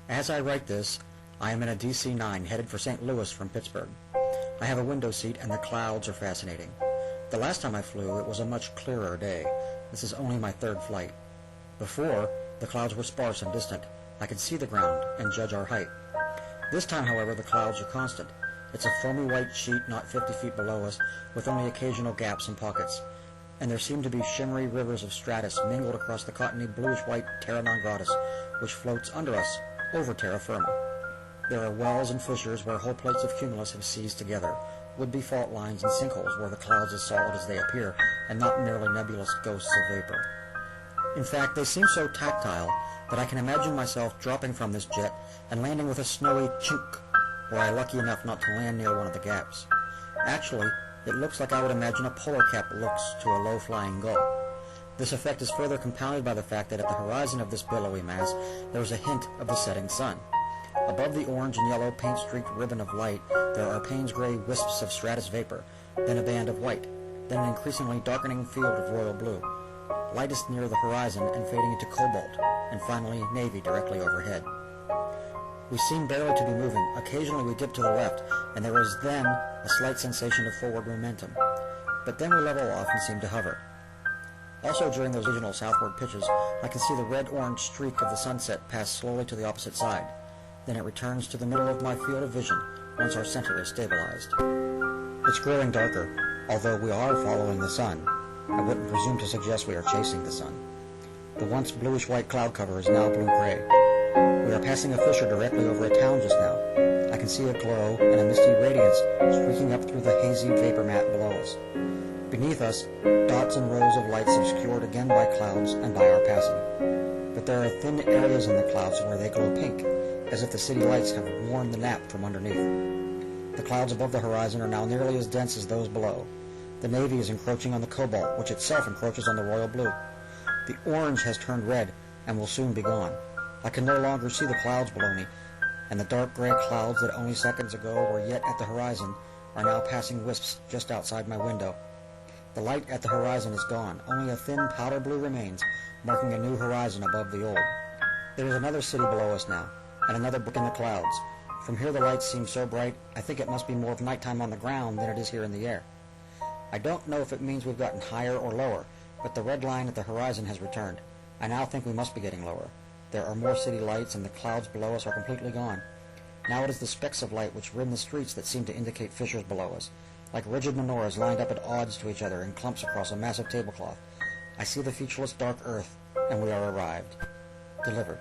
As I write this, I am in a DC-9 headed for St. Louis from Pittsburgh. I have a window seat and the clouds are fascinating. The last time I flew, it was a much clearer day. This is only my third flight. Before, the clouds were sparse and distant. I could see the ground and judge our height. This time, however, the clouds are constant. It's a foamy white sheet not 50 feet below us, with only occasional gaps and pockets. And there seem to be shimmery rivers of stratus mingled across the cottony bluish-white Terra non gratis, which floats under us, over terra firma. There are wells and fissures where whole plates of cumulus have seized together, would-be fault lines and sinkholes where the clouds as solid as they appear, and not merely nebulous ghosts of vapor. In fact, they seem so tactile that I can imagine myself dropping from this jet and landing with a snowy chink, were I lucky enough not to land near one of the gaps. Actually, it looks like I would imagine a polar cap looks to a low-flying gull. This effect is further compounded by the fact that at the horizon of this billowy mass there is a hint of the setting sun. Above the orange and yellow paint-streaked ribbon of light there are Payne's-gray wisps of stratus vapor, then a band of white, then an increasingly darkening field of royal blue, lightest near the horizon and fading into cobalt, and finally navy directly overhead. We seem barely to be moving. Occasionally we dip to the left, and there is then a slight sensation of forward momentum. But then we level off and seem to hover. Also during those occasional southward pitches, I can see the red-orange streak of the sunset pass slowly to the opposite side. Then it returns to the middle of my field of vision once our center is stabilized. It's growing darker, although we are following the sun. I wouldn't presume to suggest we are chasing the sun. The once bluish-white cloud cover is now blue-gray. We are passing a fissure directly over a town just now. I can see a glow and a misty radiance streaking up through the hazy vapor mat below us. Beneath us, dots and rows of lights obscured again by clouds and by our passing. But there are thin areas in the clouds where they glow pink, as if the city lights have worn the nap from underneath. The clouds above the horizon are now nearly as dense as those below. The navy is encroaching on the cobalt, which itself encroaches on the royal blue. The orange has turned red and will soon be gone. I can no longer see the clouds below me, and the dark gray clouds that only seconds ago were yet at the horizon are now passing wisps just outside my window. The light at the horizon is gone. Only a thin powder blue remains, marking a new horizon above the old. There is another city below us now, and another brick in the clouds. From here the lights seem so bright, I think it must be more of nighttime on the ground than it is here in the air. I don't know if it means we've gotten higher or lower, but the red line at the horizon has returned. I now think we must be getting lower. There are more city lights, and the clouds below us are completely gone. Now it is the specks of light which rim the streets that seem to indicate fissures below us, like rigid menorahs lined up at odds to each other in clumps across a massive tablecloth. I see the featureless dark earth, and we are arrived. Delivered.